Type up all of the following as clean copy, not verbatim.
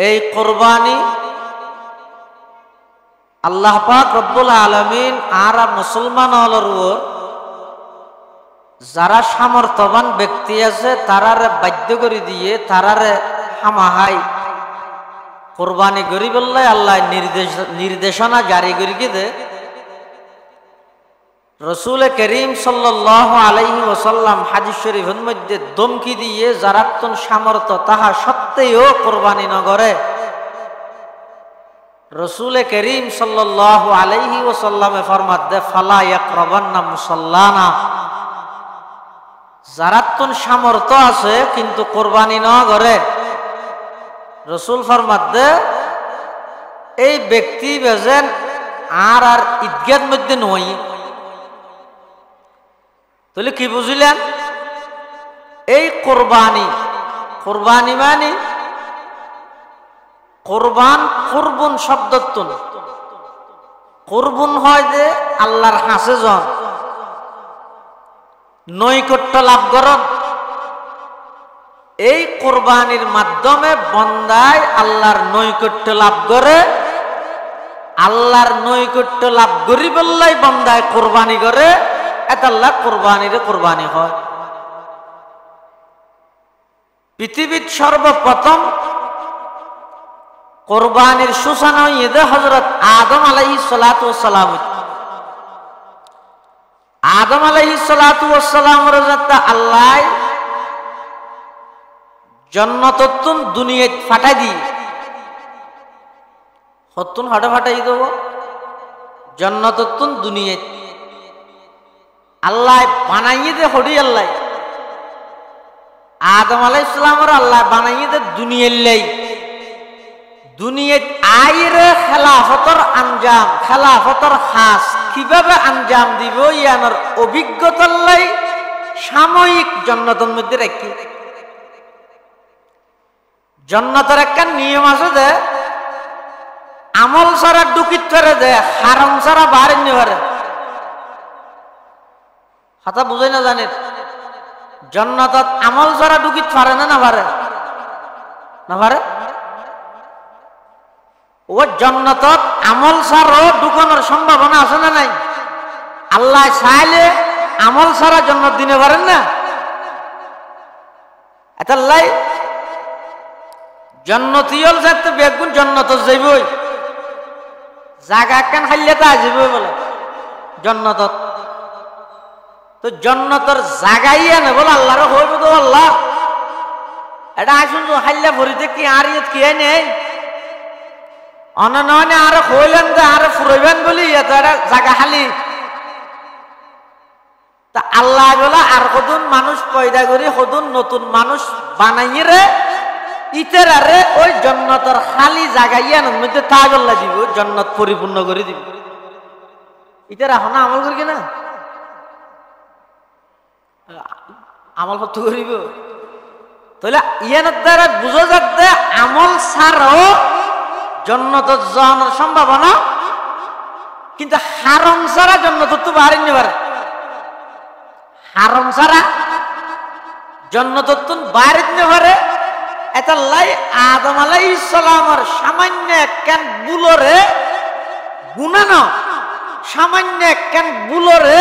এই কোরবানি আল্লাহ পাক রব্বুল আলামিন আর মুসলমান হলর যারা সামর্থ্যবান ব্যক্তি আছে তারারে বাধ্য করে দিয়ে তারারে হামাহাই কোরবানি করি বললে আল্লাহ নির্দেশনা জারি করে দে। রসুল করিম সাল্লাল্লাহু আলাইহি ওয়াসাল্লাম হাদিস শরীফের মধ্যে দমকি দিয়ে যারা তন সামর্থ্য তাহা সত্ত্বেও কোরবানি ন করে। রসুল করিম সাল্লাল্লাহু আলাইহি ওয়াসাল্লামে ফরমাত দে ফালা ইয়াকরাবান্না মুসাল্লানা, যারা তন সামর্থ্য আছে কিন্তু কোরবানি ন করে, রসুল ফরমাত দে এই ব্যক্তি বেজেন আর ঈদগাহের মধ্যে নই। তাহলে কি বুঝলেন? এই কোরবানি মানে কোরবান কুরবুন শব্দতুন কুরবুন হয় যে আল্লাহর হাসে জন নৈকট্য লাভ করন। এই কোরবানির মাধ্যমে বন্দায় আল্লাহর নৈকট্য লাভ করে। আল্লাহর নৈকট্য লাভ করি বললাই বন্দায় কোরবানি করে, এত আল্লাহ কোরবানিরে কোরবানি হয়। পৃথিবীর সর্বপ্রথম কোরবানির সূচনা ঈদে হযরত আদম আলাইহিস সালাতু ওয়াস সালাম। আদম আলাইহিস সালাতু ওয়াস সালাম রাজাত আল্লাহ জান্নাতুন দুনিয়াত ফাটাই দি হতুন হাড়ে ফাটাই দেব জান্নাতুন দুনিয়াত আল্লাহ বানাইয়ে দে হরি আল্লাহ আদম আলাইহিস সালামের আল্লাহ বানাইয়ে দে দুনিয়াল্লাই দুনিয়াত আইরে খেলাফতর আঞ্জাম খেলাফতর খাস কিভাবে আঞ্জাম দিব ইয়ানোর অভিজ্ঞতার লাই সাময়িক জান্নাতের মধ্যে রাখি। জান্নাতের একটা নিয়ম আছে যে আমল ছাড়া ডুকিত করে দে, হারাম ছাড়া বাড়ি নিতে পারে। হাতা বুঝাই না জানেন? জান্নাতত আমল ছাড়া ডুকিত পারে না পারে? না পারে? ও জান্নাতত আমল ছাড়াও ঢুকানোর সম্ভাবনা আছে না নাই? আল্লাহ চাইলে আমল ছাড়া জান্নাত দিতে পারেন না? এটাই জান্নাতীয়ল যাতে বেগুন জান্নাত যাইবই, জায়গা কেন খাইলে তা যাইবই বলে জান্নাতত। তো জান্নাতের জায়গাই না বলে আল্লাহর হইব তো আল্লাহ এটা আসুন তো খাইলে ভরিতে কি আর ইয়ে কি নেই অননে আর হইলেন যে আর ফুরাইবেন বলি এত জায়গা খালি। তা আল্লাহ বলে আর কদুন মানুষ পয়দা করি কদুন নতুন মানুষ বানাইয়ে রে ইতের আরে ওই জান্নাতের খালি জায়গায় মধ্যে তাগল্লা দিব, জান্নাত পরিপূর্ণ করে দিব। ইতের এখন আমল করি কিনা আমল পত্র করিব। তাহলে ইয়ানোর দ্বারা বুঝা যাচ্ছে আমল ছাড়াও জান্নাত যাওয়ার সম্ভাবনা, কিন্তু হারাম ছাড়া জান্নাত তো বাড়ি নিতে পারে। হারাম ছাড়া জান্নাত তো বাড়ি নিতে পারে। এটা লাই আদম আলাইহিস সালামের সামান্য একখান বুলরে গুনানো সামান্য একখান বুলরে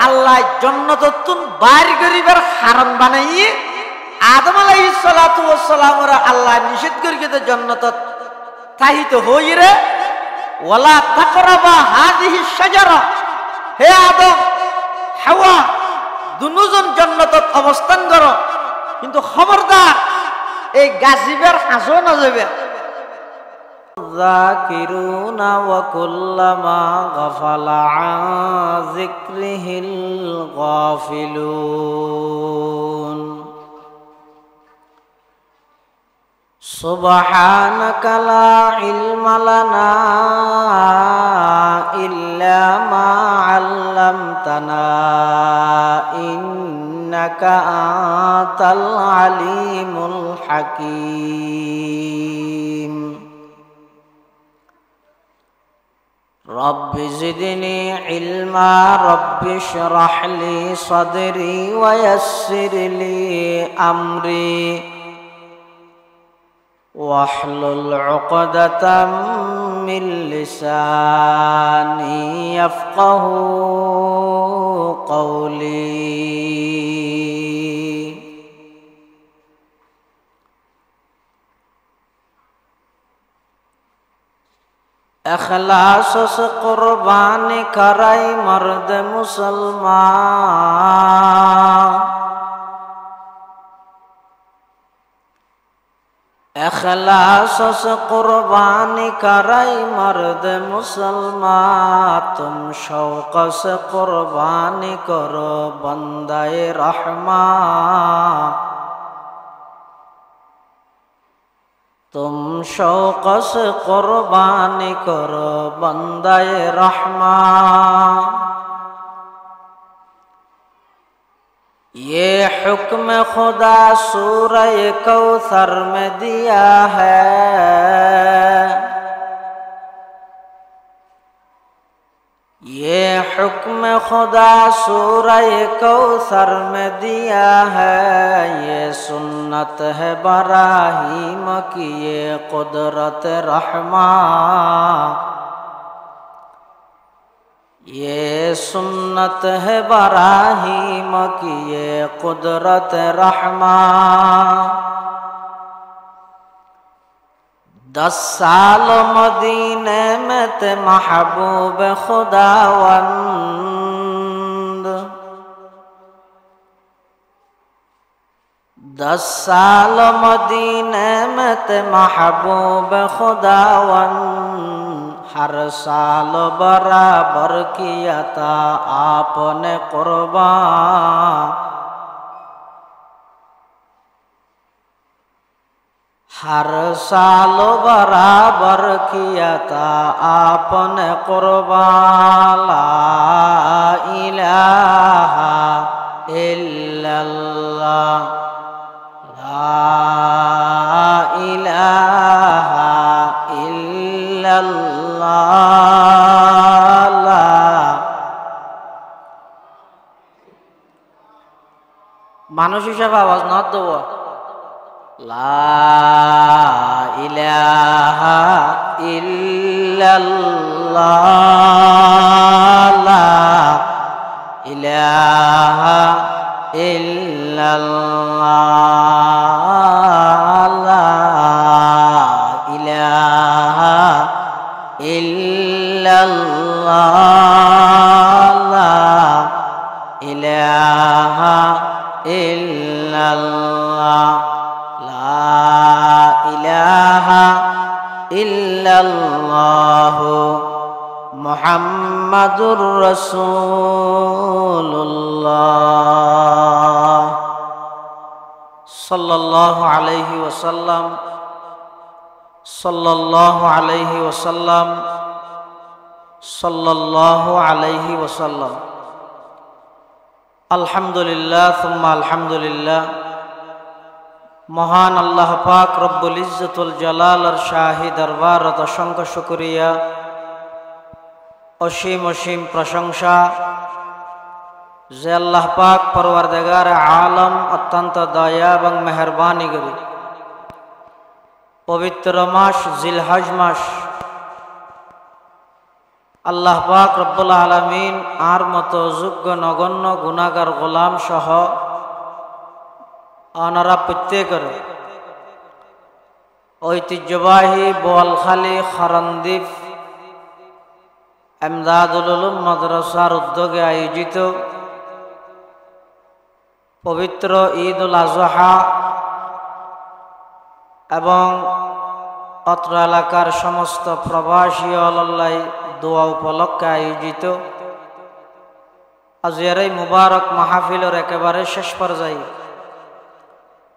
আল্লাহ জান্নাতুন বাইর করিবার হারাম বানাইয়ে আদম আলাইহিস সালাতু ওয়াস সালামের আল্লাহ নিষেধ করিতে জান্নাতত তাহিত হইরে ওয়ালা তাকরাবা হাযিহিস শাজারা, হে আদম হাওয়া দুনুজন জান্নাতত অবস্থান করো, কিন্তু খবরদার এই গাছিবের হাসো না যাবে। যাকিরুনা ওয়া কুল্লামা গাফালা আন যিকরিহিল গাফিলুন সুবহানাকা লা ইলমা লানা ইল্লা মা আল্লামতানা ইন্নাকা আনতাল আলিমুল হাকীম। রব্বি জিদনি ইলমা রব্বি ইশরাহ লি সাদরি ওয়া ইয়াসসির লি আমরি واحلل عقدة من لساني يفقهوا قولي اخلاص سے قربانی کرائی مرد مسلمان اخلاص سے قربانی کرائی مرد مسلمان تم شوق سے قربانی کرو بندہ رحمان तुम शौक़ से कुर्बानी करो बंदे रहमान ये हुक्म खुदा सूरह कौसर में दिया है ये हुक्म खुदा सूरह कौसर में दिया है ये सुन्नत है बराहीम की ये कुदरत रहमान ये सुन्नत है बराहीम की ये कुदरत रहमान 10 साल मदीने में ते महबूब खुदावंद 10 साल मदीने में ते महबूब खुदावंद हर साल बराबर किया था आपने कुर्बान हर साल बराबर किया था आपने कुर्बान ला इलाहा इल्लल्लाह ला इलाहा इल्लल्लाह ला মানুষ হিসাবে আওয়াজ না দেবো লা ইলাহা ইল্লাল্লাহ লা ইলাহা ইল্লাল্লাহ লা ইলাহা ইল্লাল্লাহ লা ইলাহা ইল্লাল্লাহ ইলাহা ইল্লাল্লাহ মুহাম্মাদুর রাসূলুল্লাহ সাল্লাল্লাহু আলাইহি ওয়াসাল্লাম সাল্লাল্লাহু আলাইহি ওয়াসাল্লাম সাল্লাল্লাহু আলাইহি ওয়াসাল্লাম আলহামদুলিল্লাহ সুম্মা আলহামদুলিল্লাহ মহান আল্লাহ পাক রব্বুল ইজ্জতুল জালালের শাহী দরবারত অসংখ্য শুকরিয়া অসীম অসীম প্রশংসা যে আল্লাহ পাক পরওয়ারদিগার আলম অত্যন্ত দয়া এবং মেহেরবানি করে পবিত্র মাস জিলহজ মাস আল্লাহ পাক রব্বুল আলামিন আর মতো যোগ্য নগণ্য গুনাহগার গোলাম সহ আনারা প্রত্যেকের ঐতিহ্যবাহী বোয়ালখালী খরণদ্বীপ এমদাদুল উলুম মাদ্রাসার উদ্যোগে আয়োজিত পবিত্র ঈদ উল আজহা এবং অত্র এলাকার সমস্ত প্রবাসী আল্লাহ দোয়া উপলক্ষে আয়োজিত আজকের এই মুবারক মাহফিলের একেবারে শেষ পর্যায়ে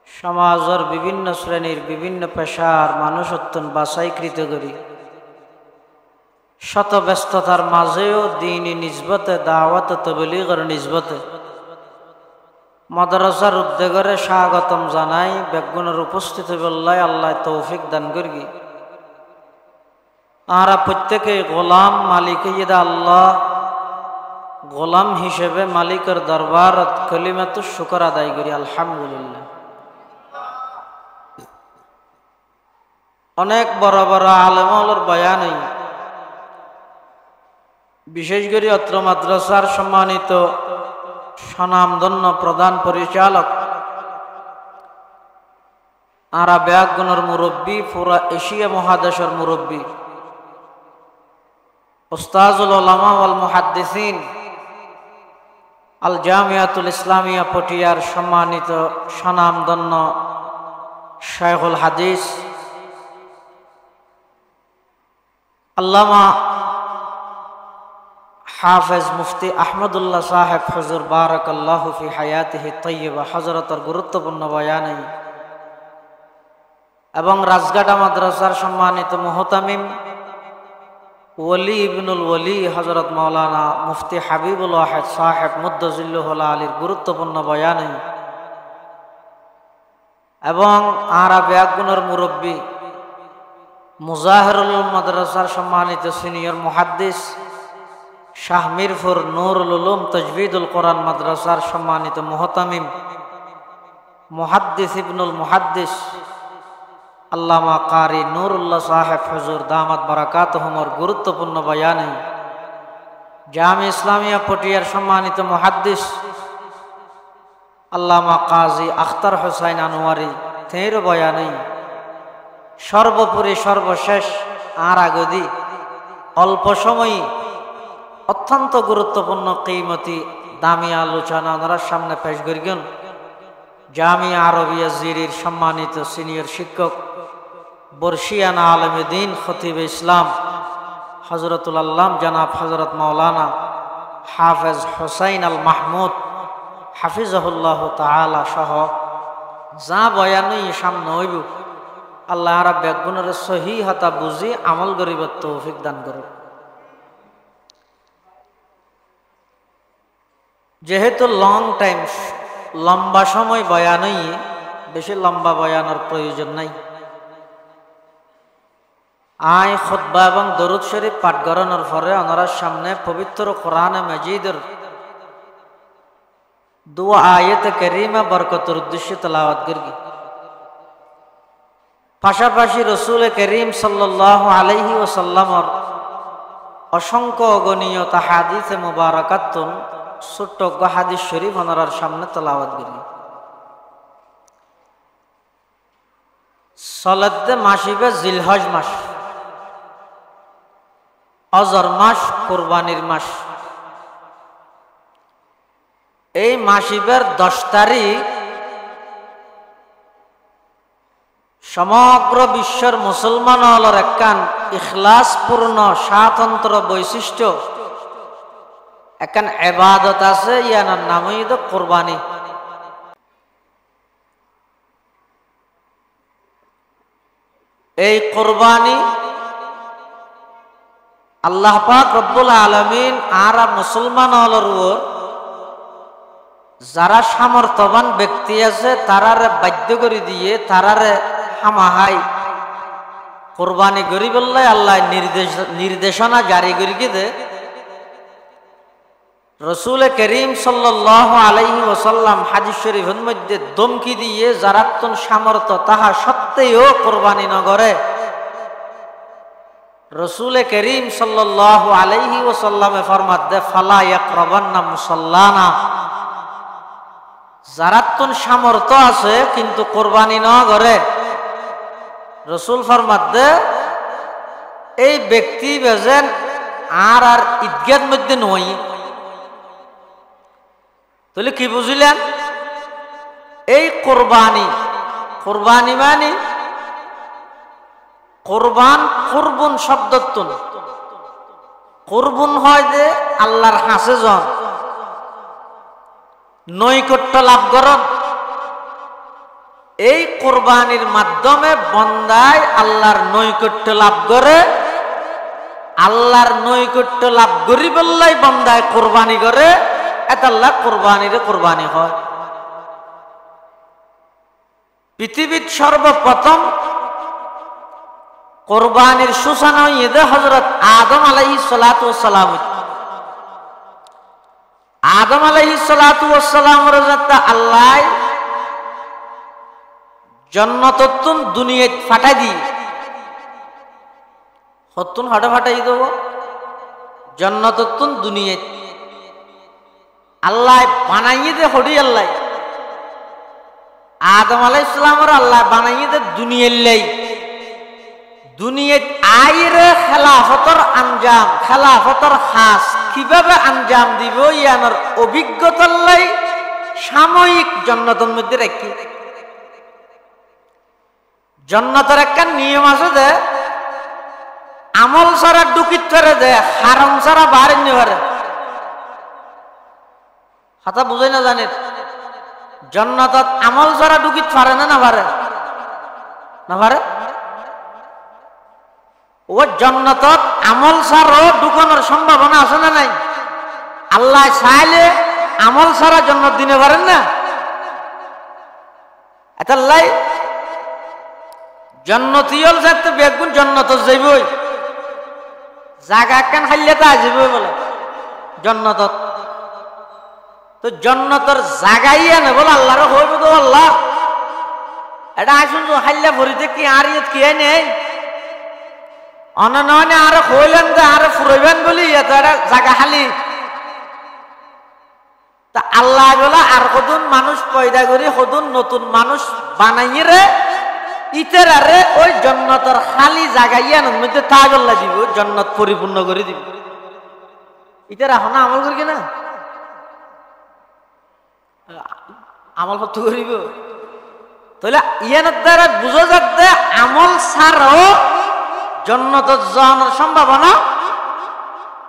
সমাজের বিভিন্ন শ্রেণীর বিভিন্ন পেশার মানুষ অত্যন্ত বাছাইকৃত করি শত ব্যস্ততার মাঝেও দ্বীনি নিসবতে দাওয়াত তাবলীগের নিসবতে মাদ্রাসার উদ্যোগরে স্বাগতম জানাই বেগুনের উপস্থিত বললাই আল্লাহ তৌফিক দান করি আমরা প্রত্যেকে গোলাম মালিক ইদা আল্লাহ গোলাম হিসেবে মালিকের দরবারত কলিমাতু শুকর আদায় করি আলহামদুলিল্লাহ অনেক বড় বড় আলেমর বয়ান, বিশেষ করে অত্র মাদ্রাসার সম্মানিত স্বনামধন্য প্রধান পরিচালক, আরব একগুণের মুরব্বী, পুরা এশিয়া মহাদেশের মুরব্বী, উস্তাজুল উলামা ওয়াল মুহাদ্দিসিন, আল জামিয়াতুল ইসলামিয়া পটিয়ার সম্মানিত স্বনামধন্য শাইখুল হাদিস আল্লামা হাফেজ মুফতি আহমদুল্লাহ সাহেব হুজুর বারাকাল্লাহু ফি হায়াতিহি তাইয়্যিবা হযরতের গুরুত্বপূর্ণ বয়ানে এবং রাজগাটা মাদ্রাসার সম্মানিত মুহতামিম ওলি ইবনুল ওলি হযরত মাওলানা মুফতি হাবিবুল ওয়াহিদ সাহেব মুদ্দাজিল্লুহুল আলীর গুরুত্বপূর্ণ বয়ানে এবং আরব একগুণের মুরব্বী মুজাহিরুল মাদ্রাসার সম্মানিত সিনিয়র মুহাদ্দিস শাহ মিরপুর নুরুল উলুম তাজবিদুল কোরআন মাদ্রাসার সম্মানিত মুহতামিম মুহাদ্দিস ইবনুল মুহাদ্দিস আল্লামা কারি নুরুল্লাহ সাহেব হুজুর দামাত বারাকাতুহুমর গুরুত্বপূর্ণ বয়ানে জামি ইসলামিয়া পটিয়ার সম্মানিত মুহাদ্দিস আল্লামা কাজী আখতার হোসাইন আনোয়ারি তের বয়ানে সর্বোপরি সর্বশেষ আর আগদি অল্প সময়ই অত্যন্ত গুরুত্বপূর্ণ কিমতি দামি আলোচনা ওনার সামনে পেশ করিবেন জামিয়া আরবিয়া জিরির সম্মানিত সিনিয়র শিক্ষক বর্ষিয়ানা আলেম দ্বীন খতিব ইসলাম হযরতুল আল্লাম জনাব হযরত মাওলানা হাফেজ হোসাইন আল মাহমুদ হাফিজাহুল্লাহ তাআলা সহ যা বয়ানই সামনে হইব আল্লাহ আর বেগুনের সহি হাতা বুঝি আমল করিবার তৌফিক দান করুন। যেহেতু লং টাইম লম্বা সময় বয়ানই, বেশি লম্বা বয়ানের প্রয়োজন নাই। আয় খুতবা এবং দরুদ শরীফ পাঠ করানোর পরে ওনার সামনে পবিত্র কোরআনে মাজিদের দু আয়াতে কারিমা বরকতের উদ্দেশ্যে তেলাওয়াত করবি। পাশাপাশি রসুল করিম সাল্লাল্লাহু আলাইহি ওয়াসাল্লামর অসংখ্য অগণীয় হাদিসে মুবারাকাতুন ছোট্ট হাদিস শরীফ ওনার সামনে তেলাওয়াত করবি। সলাতে মাসিবে জিলহজ মাস, অজর মাস, কুরবানির মাস। এই মাসিবের 10 তারিখ সমগ্র বিশ্বের মুসলমান হলর একখান ইখলাসপূর্ণ স্বাতন্ত্র বৈশিষ্ট্য একখান ইবাদত আছে, ইয়ানার নামই তো কুরবানি। এই কুরবানি আল্লাহ পাক রব্বুল আলামিন আর মুসলমান হলর উপর যারা সামর্থ্যবান ব্যক্তি আছে তারারে বাধ্য করে দিয়ে তারারে হামাহাই কুরবানি করি বললে আল্লাহ নির্দেশনা জারি করে দে। রসুল করিম সাল্লাল্লাহু আলাইহি ওয়াসাল্লাম হাদিস শরীফের মধ্যে ধমকি দিয়ে যারা তন সামর্থ্য তাহা সত্ত্বেও কুরবানি ন করে, রসুল করিম সাল্লাল্লাহু আলাইহি ওয়াসাল্লামে ফরমাত দে ফালা ইয়াকরাবান্না মুসাল্লানা, যারা তন সামর্থ্য আছে কিন্তু কুরবানি ন করে, রসুল ফরমাত দে এই ব্যক্তি বেজেন আর ঈদগার মধ্যে নয়। তাহলে কি বুঝলেন? এই কুরবানি, কুরবানি মানে কুরবান, কুরবুন শব্দতুন কুরবুন হয় যে আল্লাহর হাসে জন নৈকট্য লাভ করন। এই কুরবানির মাধ্যমে বন্দায় আল্লাহর নৈকট্য লাভ করে, আল্লাহর নৈকট্য লাভ করি বললেই বন্দায় কুরবানি করে, এতাল্লাহ কুরবানিরে কুরবানি হয়। পৃথিবীর সর্বপ্রথম কুরবানির সূচনা হইয়ে হযরত আদম আলাইহিস সালাতু ওয়াস সালাম। আদম আলাইহিস সালাতু ওয়াস সালামের জাতা আল্লাহ জান্নাতুন দুনিয়াত ফাটাই দি হতুন হটে ফাটাই দেব জন্নততুন দুনিয়া আল্লাহ বানাইয়ে দে হডি আল্লাহ আদম আলাইহিস সালামের আল্লাহ বানাইয়ে দে দুনিয়াল্লাই দুনিয়াত আইরে খেলাফতর আঞ্জাম খেলাফতর খাস কিভাবে আঞ্জাম দিব ইয়ানোর অভিজ্ঞতার লাই সাময়িক জন্নতের মধ্যে রাখি জন্নতের একটা নিয়ম আছে যে আমল ছাড়া ডুকিত করে দে হারাম ছাড়া বাড়ি নেবারে কথা বুঝাই না জানেন জন্নতত আমল ছাড়া ডুকিত পারে না পারে না পারে ও জন্নতত আমল ছাড়াও ঢুকানোর সম্ভাবনা আছে না নাই আল্লাহ চাইলে আমল ছাড়া জন্নত দিতে পারেন না এটাই জন্নতিয়ল যাতে বেগুন জন্নত যাইবই জায়গা কেন খাইলে তা আসবে বলে জন্নতত তো জন্নতর জায়গাই আনে বলে আল্লাহর হইব তো আল্লাহ এটা আসুন তো খাইলে ভরিতে কি আর ইয়ে কি নেই অননে আরো হইলেন যে আরো ফুরাইবেন বলি এটা জায়গা খালি তা আল্লাহ বলে আর কতদিন মানুষ পয়দা করি কতদিন নতুন মানুষ বানাইয়ে রে ইতের আরে ওই জন্নতর খালি জায়গায় মধ্যে তাগল্লা দিব জন্নত পরিপূর্ণ করে দিব ইতের এখন আমল করি কিনা আমল কত করিব তাহলে ইয়ানোর দ্বারা বুঝা যাচ্ছে আমল ছাড়াও জন্নত যাওয়ার সম্ভাবনা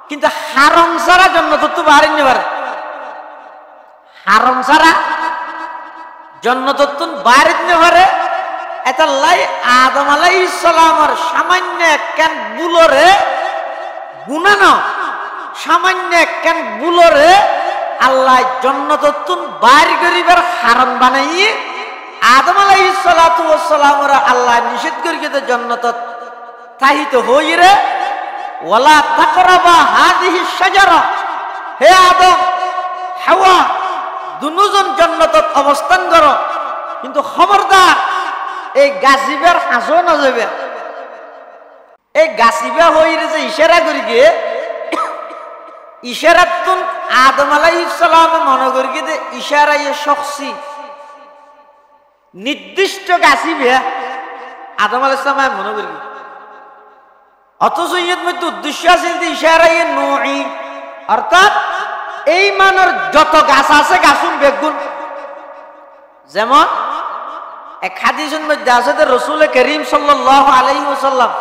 কিন্তু হারাম ছাড়া জন্নত তো বাড়ি নেবার হারাম ছাড়া জন্নত তো বাড়ি নেবারে এটা লাই আদম আলাইহিস সালামের সামান্য কেন বুলরে গুনানো সামান্য কেন বুলরে আল্লাহ জন্নততুন বাইর করিবার হারাম বানাইয়ে আদম আলাইহিস সালাতু ওয়াস সালামের আল্লাহ নিষেধ করিতে জন্নতত তাহিত হইরে ওয়ালা তাকরাবা হাদিহিস শাজারা হে আদম হাওয়া দুনুজন জন্নতত অবস্থান করো কিন্তু খবরদার এই গাছিবার হাসো না যাবে এই গাছিবা হইরে যে ইশারা করি গিয়ে ইশারাতুন আদম আলাইহিস সালাম মনে করি গিয়ে ইশারা ইয়ে শখসি নির্দিষ্ট গাছিবে আদম আলাইহিস সালাম মনে করি অথচ ইয়ের মধ্যে উদ্দেশ্য আছে যে ইশারা ইয়ে নূই অর্থাৎ এই মানের যত গাছ আছে গাছুন বেগুন যেমন এক হাদিসের মধ্যে আছে যে রাসূল করিম সাল্লাল্লাহু আলাইহি ওয়াসাল্লাম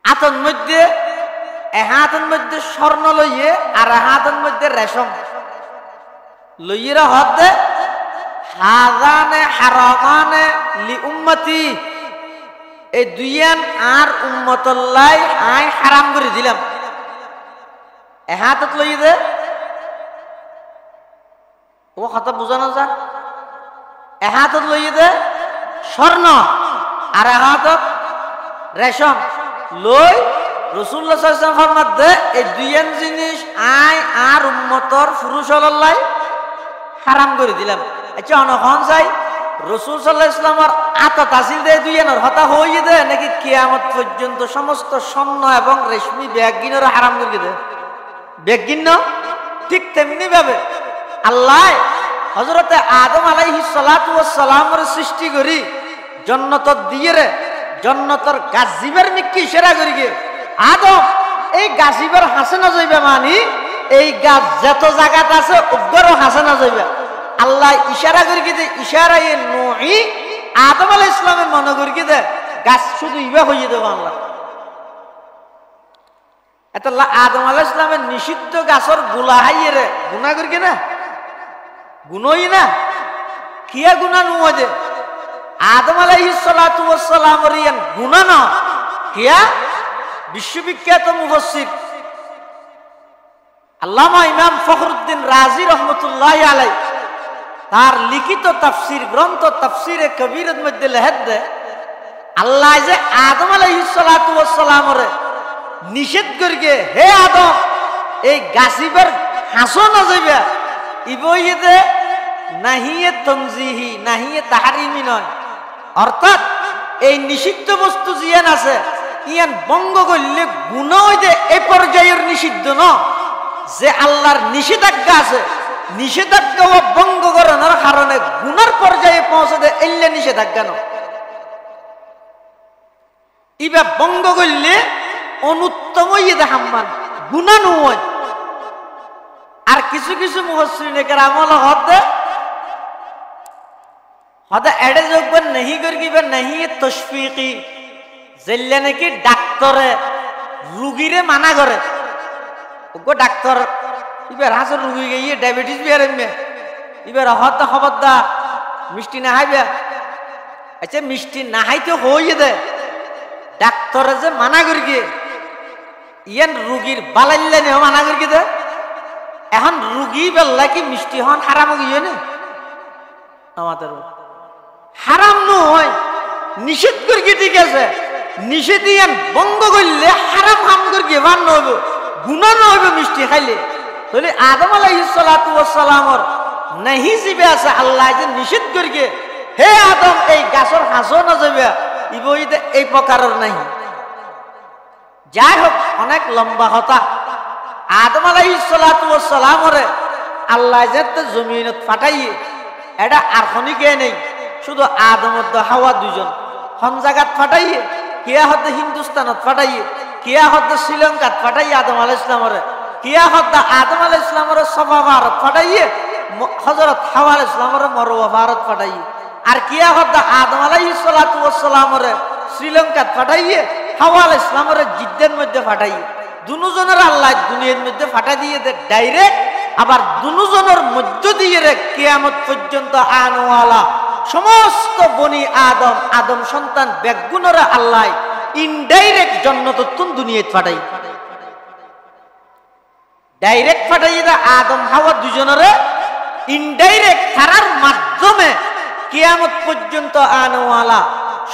আতন মধ্যে হাতের মধ্যে স্বর্ণ লইয়ে আর হাতের মধ্যে রেশম লইয়েরা হতে হাজানে হারামানে লি উম্মতি এই দুইয়ান আর উম্মতল্লাই আই হারাম করে দিলাম হাতত লইয়ে দে ও কথা বোঝানো যায় হাতত লইয়ে দে স্বর্ণ আর হাতত রেশম লই রাসূলুল্লাহ সাল্লাল্লাহু আলাইহি ওয়াসাল্লাম ফরমাতে এই দুইয়ান জিনিস আই আর উম্মতর পুরুষ হলাই হারাম করে দিলাম আচ্ছা অনখন চাই রাসূল সাল্লাল্লাহু আলাইহি ওয়াসাল্লামের আতত আসিল দে দুইয়ানের হতা হইয়ে দে নাকি কিয়ামত পর্যন্ত সমস্ত স্বর্ণ এবং রেশমি ব্যাগিনের হারাম করে দে ব্যাগিন ঠিক তেমনি ভাবে আল্লাহ হযরতে আদম আলাইহিস সালাতু ওয়াস সালামের সৃষ্টি করি জান্নাতত দিয়ে রে জান্নাতের গাছিবার নিকি ইশারা করি গে আদম এই গাছিবার হাসনা যাইবে মানে এই গাছ যত জায়গাতে আছে উগ্রও হাসনা যাইবে আল্লাহ ইশারা করি কি ইশারা এ নূই আদম আলাইহিস সালামের মনে করি কি গাছ শুধু ইবা হইয়ে দেব আল্লাহ এটা আদম আলাইহিস সালামের নিষিদ্ধ গাছর গুলা হাইয়ে রে গুনাহ করি না গুনই না কিয়া গুনাহ নুয়ে আদম আলাইহিস সালাতু ওয়াস সালামের ইয়ান গুনাহ না কিয়া বিশ্ববিখ্যাত মুফাসসির আল্লামা ইমাম ফখরুদ্দিন রাজি রহমাতুল্লাহি আলাইহি তার লিখিত তাফসীর গ্রন্থ তাফসীরে কবীরের মধ্যে লেখেন দে আল্লাহ যে আদম আলাইহিস সালাতু ওয়াস সালামের নিষেধ করিগে হে আদম এই গাছিবার হাসো না যাইবা ইবইতে নাহিয়ে তনজিহি নাহিয়ে তাহরিমি নয় অর্থাৎ এই নিষিদ্ধ বস্তু জিয়ান আছে ইয়ান ভঙ্গ করলে গুনাহ হইতে এই পর্যায়ের নিষিদ্ধ ন যে আল্লাহর নিষেধাজ্ঞা আছে নিষেধাজ্ঞা ও ভঙ্গ করানোর কারণে গুনার পর্যায়ে পৌঁছে দেয় এলে নিষেধাজ্ঞা ন ইবা ভঙ্গ করলে অনুত্তম ইয়ে হাম্মান গুনাহ নয়। আর কিছু কিছু মুফাসসিরিনে কেরামল হদে এড়ে যোগবেন নেহি করিবেন নেহি তশফিকি যেলে নাকি ডাক্তারে রুগীরে মানা করে ওগো ডাক্তার ইবার হাসর রুগী গিয়ে ডায়াবেটিস বিয়ার এমে ইবার হদ খবরদা মিষ্টি না খাইবে আচ্ছা মিষ্টি না খাইতে হইয়ে দে ডাক্তারে যে মানা করি গিয়ে ইয়ান রুগীর বালাইলে নেও মানা করি দে এখন রুগী বেল্লা কি মিষ্টি হন হারাম গিয়ে না আমাদের হারাম নয় নিষেধ করি ঠিক আছে নিষেধ ইয়ান বঙ্গ করলে হারাম হাম করি ভান নহব গুনাহ নহব মিষ্টি খাইলে তাহলে আদম আলাইহিস সালাতু ওয়াস সালামর নাহি জিবে আছে আল্লাহ যে নিষেধ করি হে আদম এই গাছর হাসো না যাবে ইবইতে এই প্রকারের নাই। যাই হোক অনেক লম্বা কথা আদম আলাইহিস সালাতু ওয়াস সালামরে আল্লাহ যে জমিনত ফাটাইয়ে এটা আর খনিকে নেই শুধু আদম ও হাওয়া দুজন হন জায়গাত ফাটাইয়ে কিয়া হতে হিন্দুস্তানত ফাটাইয়ে কিয়া হতে শ্রীলঙ্কাত ফাটাইয়ে আদম আলাইহিস সালামরে কিয়া হতে আদম আলাইহিস সালামরে সফা ভারত ফাটাইয়ে হযরত হাওয়া আলাইহিস সালামরে মরওয়া ভারত ফাটাইয়ে আর কিয়া হতে আদম আলাইহিস সালাতু ওয়াস সালামরে শ্রীলঙ্কাত ফাটাইয়ে হাওয়া আলাইহিস সালামরে জিদ্দের মধ্যে ফাটাইয়ে দুজনের আল্লাহ দুনিয়ার মধ্যে ফাটা দিয়ে দে ডাইরেক্ট আবার দুজনের মধ্য দিয়ে রে কিয়ামত পর্যন্ত আনওয়ালা সমস্ত বনি আদম আদম সন্তান বেগুনরা আল্লাহ ইনডাইরেক্ট জান্নাতুন দুনিয়াত ফাটাই ডাইরেক্ট ফাটাই দে আদম হাওয়া দুজনরে ইনডাইরেক্ট তারার মাধ্যমে কিয়ামত পর্যন্ত আনওয়ালা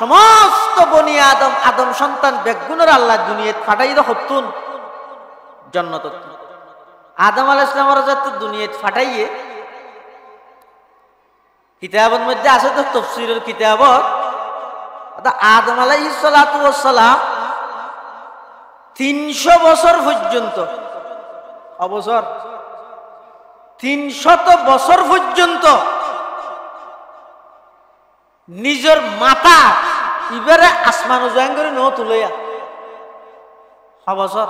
সমস্ত বনি আদম আদম সন্তান বেগুনরা আল্লাহ দুনিয়াত ফাটাই দে হতুন জান্নাতুন আদম আলাইহিস সালামের যত দুনিয়াত ফাটাইয়ে কিতাবের মধ্যে আছে তো তাফসীরের কিতাবত আদম আলাইহিস সালাতু ওয়াস সালাম 300 বছর পর্যন্ত অবসর 300 বছর পর্যন্ত নিজের মাথা ইবারে আসমান জয়েন করে ন তুলইয়া অবসর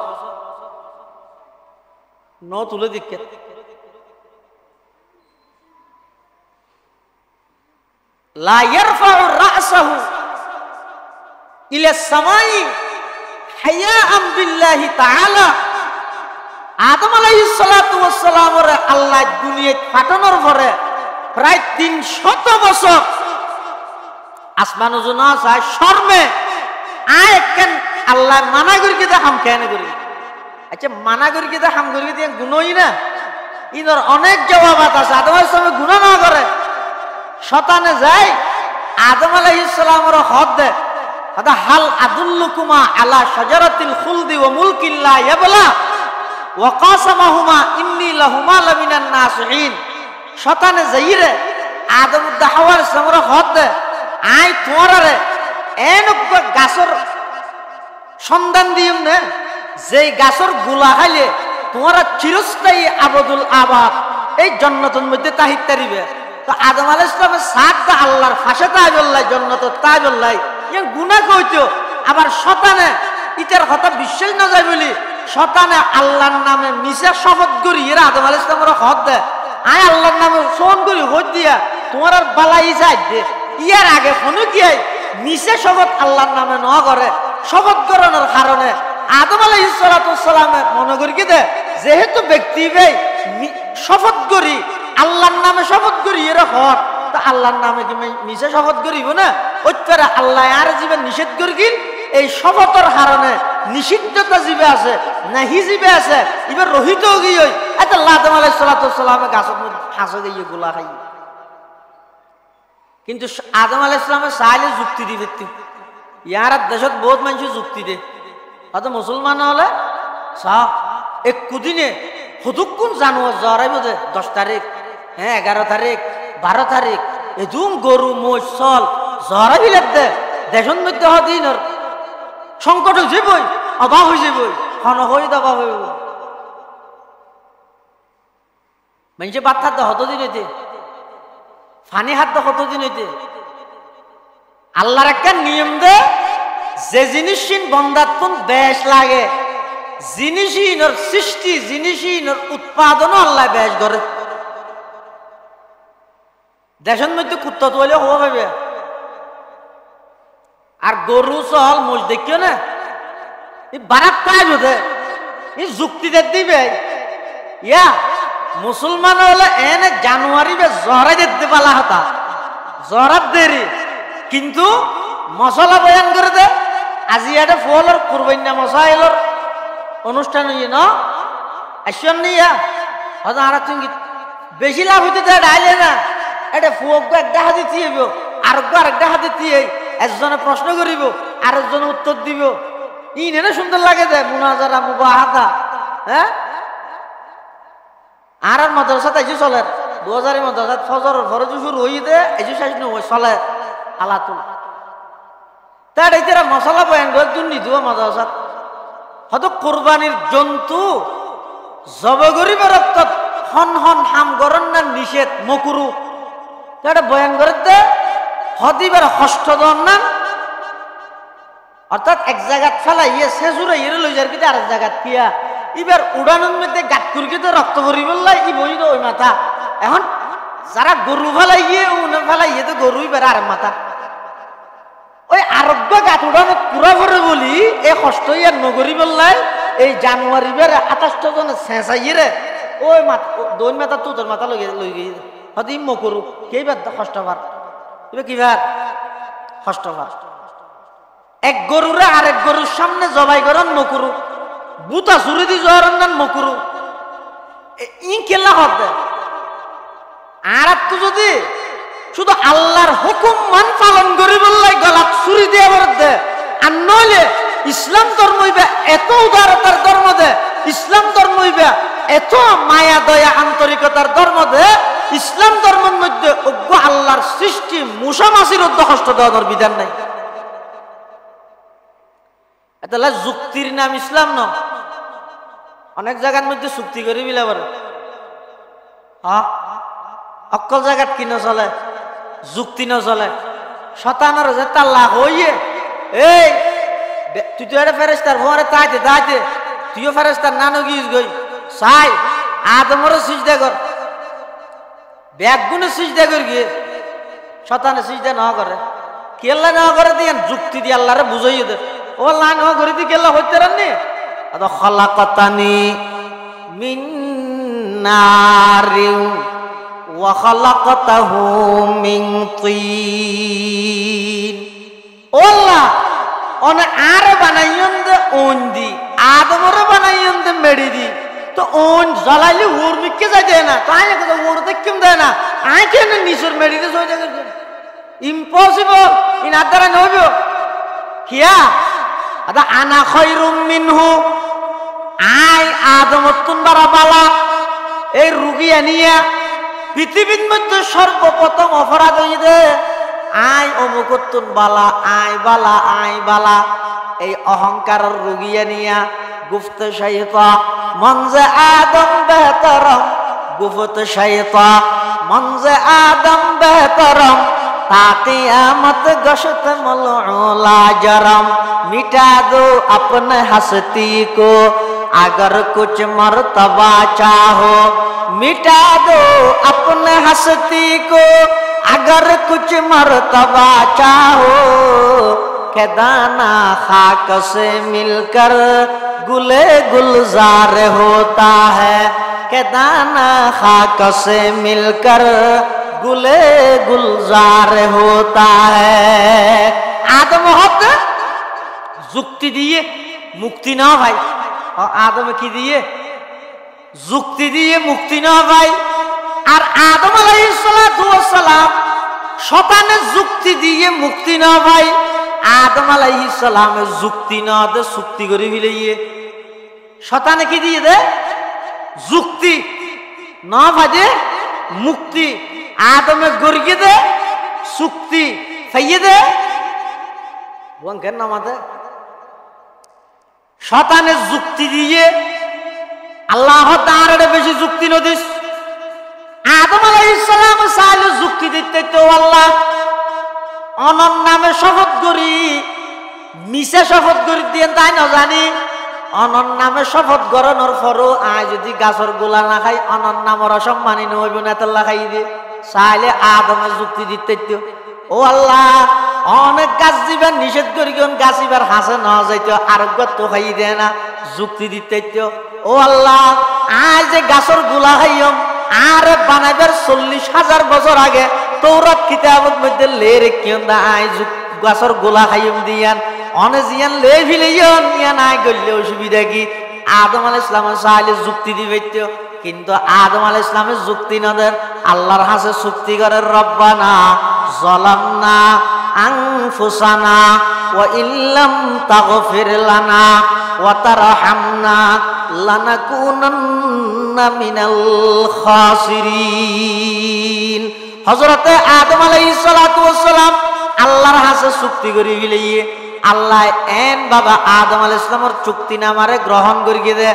ন তুলে দিকে লা ইয়ারফাউ রাসাহু ইলা সামাই হায়াআম বিল্লাহি তাআলা আদম আলাইহিস সালাতু ওয়াস সালামের আল্লাহ দুনিয়াত পাঠানোর পরে প্রায় 300 বছর আসমান জুনা চাই শর্মে আয় কেন আল্লাহ মানা করি কি হাম কেন করি আচ্ছা মানা করি কি হাম করি দিয়ে গুণই না ইনর অনেক জবাবাত আছে আদম আলাইহিস সালাম গুনাহ না করে শতানে যায় আদম আলাইহিস সালামের হদ দে আদা হাল আদুল্লুকুমা আলা শাজারাতিল খুলদি ওয়া মুলকিন লা ইয়াবলা ওয়া কাসামাহুমা ইন্নী লাহুমা লামিনান নাসিহিন শতানে যাইরে আদম ও হাওয়া আলাইহিস সালামের হদ দে আই তোরারে এনক গাছর সন্ধান দিম না যেই গাছর গুলা খাইলে তোমরা চিরস্থায়ী আবদুল আবাদ এই জান্নাতের মধ্যে তাহিত তারিবে তো আদম আলাইহিস সালামের সাতটা আল্লাহর ফাঁসে তাই বললাই জান্নাত তাই বললাই ইয়া গুনাহ কইতো আবার শতানে ইতার কথা বিশ্বাস না যায় বলি শতানে আল্লাহর নামে মিছা শপথ করি এরা আদম আলাইহিস সালামের হদ দেয় আয় আল্লাহর নামে ফোন করি হদ দিয়া তোমার আর বালাই যায় দে ইয়ার আগে ফোন কি মিছা শপথ আল্লাহর নামে ন করে শপথ করানোর কারণে আদম আলাইহিস সালাতু ওয়াস সালামে মনে করি কি দে যেহেতু ব্যক্তি ভাই শপথ করি আল্লাহর নামে শপথ করি এরা হট তা আল্লাহর নামে কি মিছা শপথ করিব না ওইটারে আল্লাহ আর জীবন নিষেধ করি এই শপথের কারণে নিষিদ্ধতা জীবে আছে নাহি জীবে আছে এবার রহিত গিয়ে এত আদম আলাইহিস সালাতু ওয়াস সালামে গাছের মধ্যে হাসে গিয়ে গোলা খাই কিন্তু আদম আলাইহিস সালামে চাইলে যুক্তি দিবে ইয়ার দেশত বহুত মানুষ যুক্তি দে হয়তো মুসলমান হলে একদিনে হুদুকুন জানুয়ার জ্বর আইব দে 10 তারিখ হ্যাঁ 11 তারিখ 12 তারিখ এদুম গরু মোষ চল জ্বর আইবিলে দে দেশন মধ্যে হদিনর সংকট হয়েছে বই অভাব হয়েছে বই হন হয়ে অভাব হইব মানুষে বাদ হাত হতদিন হইতে ফানি হাত কতদিন হইতে আল্লাহর একটা নিয়ম দে যে জিনিসহীন বন্দাত্মন বেশ লাগে জিনিসহীনের সৃষ্টি জিনিসহীনের উৎপাদনও আল্লাহ বেশ করে দেশের মধ্যে কুত্তা তো হইলে হওয়া পাবে আর গরু চল মুজ দেখিও না বারাক কাজ হতে যুক্তি দিবে ইয়া মুসলমান হলে এনে জানুয়ারি বে জহরা দিতে পালা হতা জহরাত দেরি কিন্তু মশলা বয়ান করে দে আজি এটা ফলর কুরবান্না মশাইলর অনুষ্ঠান হইয়ে ন আসন নিয়া হয়তো আর তুমি বেশি লাভ হইতে দেয় ডাইলে না এটা ফুয়ক একটা হাতে দিয়েব আরেকটা হাতে দিয়ে একজনে প্রশ্ন করিব আরেকজনে উত্তর দিব ইনে সুন্দর লাগে দেয় মুনাজারা মুবাহাতা হ্যাঁ আর মাদ্রাসাতে এই যে চলে 2000 মাদ্রাসাত ফজর ফরজ শুরু হই দে এই যে শেষ নয় চলে আলাতুল তার এই যারা মশলা বয়ান করে দুর্নীতি মাদ্রাসাত হয়তো কোরবানির জন্তু জব গরিবের রক্ত হন হন হাম গরন না নিষেধ মকুরু তাটা বয়ান করে দে হদিবার হষ্ট দন না অর্থাৎ এক জায়গাত ফেলাইয়ে সেজুরে ইয়ে লই যার কিন্তু আরেক জায়গাত কিয়া এবার উড়ানোর মধ্যে গাত কুরকিতে রক্ত ভরি বললাই ই বই ওই মাথা এখন যারা গরু ফেলাইয়ে উনে ফেলাইয়ে তো গরু এবার আর মাথা ওই আরোগ্য গাত উড়ানো পুরা ভরে বলি এই কষ্ট ইয়ার নগরী বললাই এই জানুয়ারি বের 28 জনে শেষাইয়ে রে ওই মাথা দোন মাথা তোর মাথা লই গিয়ে হয়তো ইম করু কেইবার কষ্ট ভার এবার কিবার কষ্ট ভার এক গরুরে আরেক গরুর সামনে জবাই করেন মকুরু বুতা চুরি দি জোয়ার নান মকুরু ই কেলা হতে আর তো যদি শুধু আল্লাহর হুকুম মান পালন করি বললাই গলাত চুরি দিয়ে আবার দে আর নইলে ইসলাম ধর্ম হইবে এত উদারতার ধর্ম দে ইসলাম ধর্ম হইবে এত মায়া দয়া আন্তরিকতার ধর্ম দে ইসলাম ধর্মের মধ্যে অজ্ঞ আল্লাহর সৃষ্টি মুসা মাসির কষ্ট দেওয়ার বিধান নাই এটা যুক্তির নাম ইসলাম ন অনেক জায়গার মধ্যে চুক্তি করে বিলা পারে হ্যাঁ অকল জায়গাত কি নচলে যুক্তি নচলে 57,000 তাল্লা হইয়ে এই তুই তো এটা ফেরেস্তার ভরে তাইতে তাইতে তুইও ফেরেস্তার নানো গিয়েছ গই চাই আদমরও সিজদা কর ব্যাগ গুনে সিজদা কর গিয়ে 57 সিজদা না করে কেল্লা না করে দিয়ে যুক্তি দিয়ে আল্লাহরে বুঝাইয়ে দে ও আল্লাহ না করে দিয়ে কেল্লা হইতে রাননি আদা খালাকাতানি মিন নারিন ওয়া খালাকাতাহু মিন তিন ও আল্লাহ অনে আরে বানাইয়ন দে ওন দি আদমরে বানাইয়ন দে মেডি দি তো ওন জ্বালাইলে ওর মিকে যায় দেয় না তাই কথা ওর দেখকেম দেয় না আই কেন নিচর মেডি দে সই জায়গা ইম্পসিবল ইন আদারা নইব কিয়া আদা আনা খায়রুম মিনহু আই আদমতুন বারা বালা এই রুগী আনিয়া পৃথিবীর মধ্যে সর্বপ্রথম অপরাধ হই দে I অমুকতুন Bala I Bala I বালা এই অহংকারের রুগী আনিয়া গুফত শাইতা মনজে আদম বেহতরম গুফত শাইতা মনজে আদম বেহতরম ताक़ियामत गश्त मलऊला जरम मिटा दो अपने हस्ती को अगर कुछ मर्तबा चाहो मिटा दो अपने हस्ती को अगर कुछ मर्तबा चाहो के दाना खाक से मिलकर गुले गुलजार होता है के दाना खाक से मिलकर गुले गुलजार होता है आदम होते जुक्ति दिए मुक्ति ना भाई और आदम की दिए जुक्ति दिए मुक्ति ना भाई और आदम अलैहिस्सलाम शताने जुक्ति दिए मुक्ति ना भाई आदम अलैहिस्सलाम जुक्ति ना दे सुक्ति करी भी लिए शताने की दिए दे जुक्ति ना भाई मुक्ति आदमे गुरगे दे सुक्ति फैये दे ওয়াঙ্কের নামাতে শতানের যুক্তি দিয়ে আল্লাহ তাআলা বেশি যুক্তি নদিস আদম আলাইহিস সালাম সাইলে যুক্তি দিতে তো আল্লাহ অনন নামে শপথ করি মিশে শপথ করি দিয়ে তাই না জানি অনন নামে শপথ গরণের পরও আয় যদি গাছর গোলা না খাই অনন নামের অসম্মানী নইব না তাল্লা খাই দিয়ে চাইলে আদমের যুক্তি দিতে ও আল্লাহ অনেক গাছ দিবেন নিষেধ করি কোন গাছ এবার হাসে না যাইতো আরোগ্য তো খাই দেয় না যুক্তি দিতে ও আল্লাহ আজ যে গাছর গোলা খাইম আর বানাইবার 40,000 বছর আগে তৌরাত কিতাবের মধ্যে লেরে কেন আই গাছর গোলা খাইম দিয়ান অনে জিয়ান লে ভিলেইন ইয়ান আই গল্লে অসুবিধা কি আদম আলাইহিস সালামের চাইলে যুক্তি দিবে কিন্তু আদম আলাইহিস সালামের যুক্তি না দেন আল্লাহর হাসে চুক্তি করে রব্বানা যালামনা আনফুসানা ওয়া ইল্লাম তাগফির লানা ওয়া তারহামনা লানাকুনান্না মিনাল খাসিরিন হযরতে আদম আলাইহিস সালাতু ওয়াস সালাম আল্লাহর হাসে চুক্তি করে গিয়ে আল্লাহ এন বাবা আদম আলাইহিস সালামের চুক্তিনামারে গ্রহণ করিয়ে দে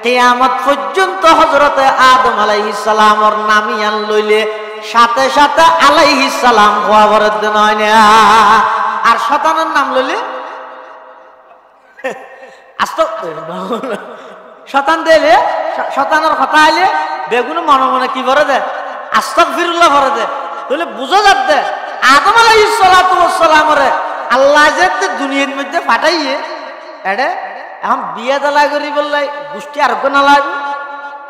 কিয়ামত পর্যন্ত হযরতে আদম আলাইহিস সালামের নামিয়ান লইলে সাথে সাথে আলাইহিস সালাম খবরের দেন হয় না আর শতানের নাম লইলে আস্ত শতান দিলে শতানের কথা আইলে বেগুন মনে মনে কি ভরে দে আস্তাগফিরুল্লাহ ভরে দে তাহলে বুঝা যাচ্ছে আদম আলাইহিস সালাতু ওয়াস সালামরে আল্লাহ যে দুনিয়ার মধ্যে পাঠাইয়ে এডে এখন বিয়া দালা করি বললাই গোষ্ঠী আর না লাগবে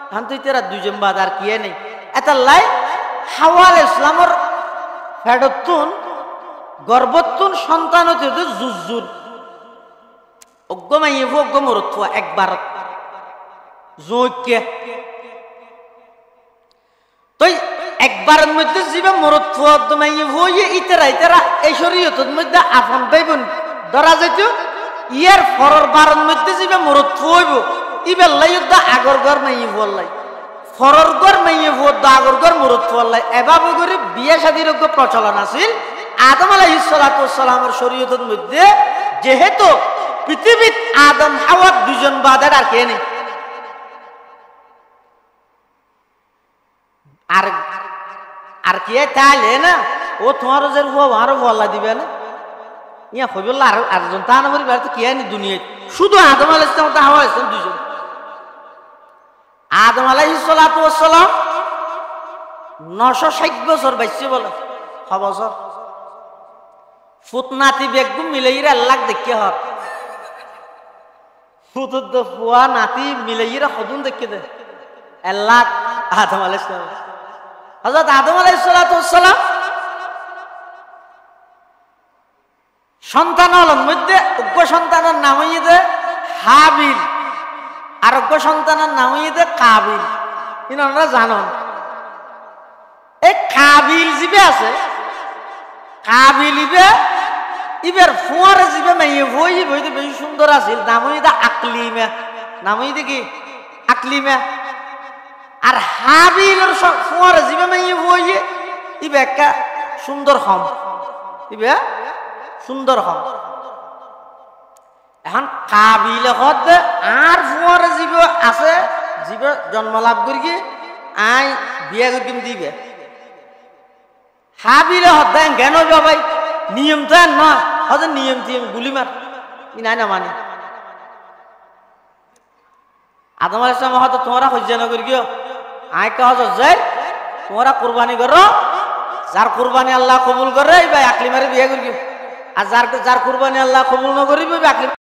এখন তুই তেরা দুজন বাদ আর কিয়ে নেই এটা লাই হাওয়া আলাইহিস সালামের ফেডতুন গর্ভতুন সন্তান হতে জুজুর অজ্ঞমাই অজ্ঞমরত্ব একবার জোকে তুই একবারের মধ্যে জীবে মরত্ব দমাই হইয়ে ইতেরা ইতেরা এই শরীয়তের মধ্যে আপন পাইবন ধরা যাইতো ইয়ার ফরর বারের মধ্যে জীবে মরত্ব হইব ইবেল লাইদ আগর ঘর মাই বললাই ফরর ঘর মাই হদ আগর ঘর মরত্ব বললাই এভাবে করে বিয়ে শাদীর প্রচলন আছিল আদম আলাইহিস সালাতু ওয়াস সালামের শরীয়তের মধ্যে যেহেতু পৃথিবীত আদম হাওয়া দুজন বাদের আর কে নেই আর আর কি তাইলে না ও তোমার যে আরো বলা দিবে না ইয়া হইবল আর আরজন তা না পরিবার তো কি আনি দুনিয়ায় শুধু আদম আলাইহিস সালাম তা হাওয়া আছেন দুজন আদম আলাইহিস সালাতু ওয়াস সালাম 960 বছর বাইছে বলে ক বছর ফুতনাতি বেগম মিলাইরা আল্লাহ দেখে হর ফুতুদ ফুয়া নাতি মিলাইরা খদুন দেখে দে আল্লাহ আদম আলাইহিস সালাম হযরত আদম আলাইহিস সালাতু ওয়াস সালাম সন্তান হলেন মধ্যে অজ্ঞ সন্তানের নাম হইতে হাবিল আর অজ্ঞ সন্তানের নাম হইতে কাবিল আপনারা জানেন এই কাবিল জিবে আছে কাবিল ইবের ফুয়ারে জিবে মাইয়ে বই বইতে বেশি সুন্দর আছিল নাম হইতে আকলিমা নাম হইতে কি আকলিমা আর হাবিলের ফুয়ারে জিবে মাইয়ে বইয়ে ইবে একটা সুন্দর হম ইবে সুন্দর হম এখন কাবিলে হদ আর ফুয়ারে জীব আছে জীব জন্ম লাভ করি আই বিয়া করি দিবে হাবিলে হদ জ্ঞান হইব ভাই নিয়ম তো আর নয় হয়তো নিয়ম টিয়ম গুলি মার নাই না মানে আদম আলাইহিস সালাম হয়তো তোমরা হজ্জা না করি গিয়ে আই কহ যাই তোমরা কুরবানি করো যার কুরবানি আল্লাহ কবুল করে ভাই আকলিমারে বিয়া করি আর যার কুরবানি আল্লাহ কবুল না করিবে আকলিমা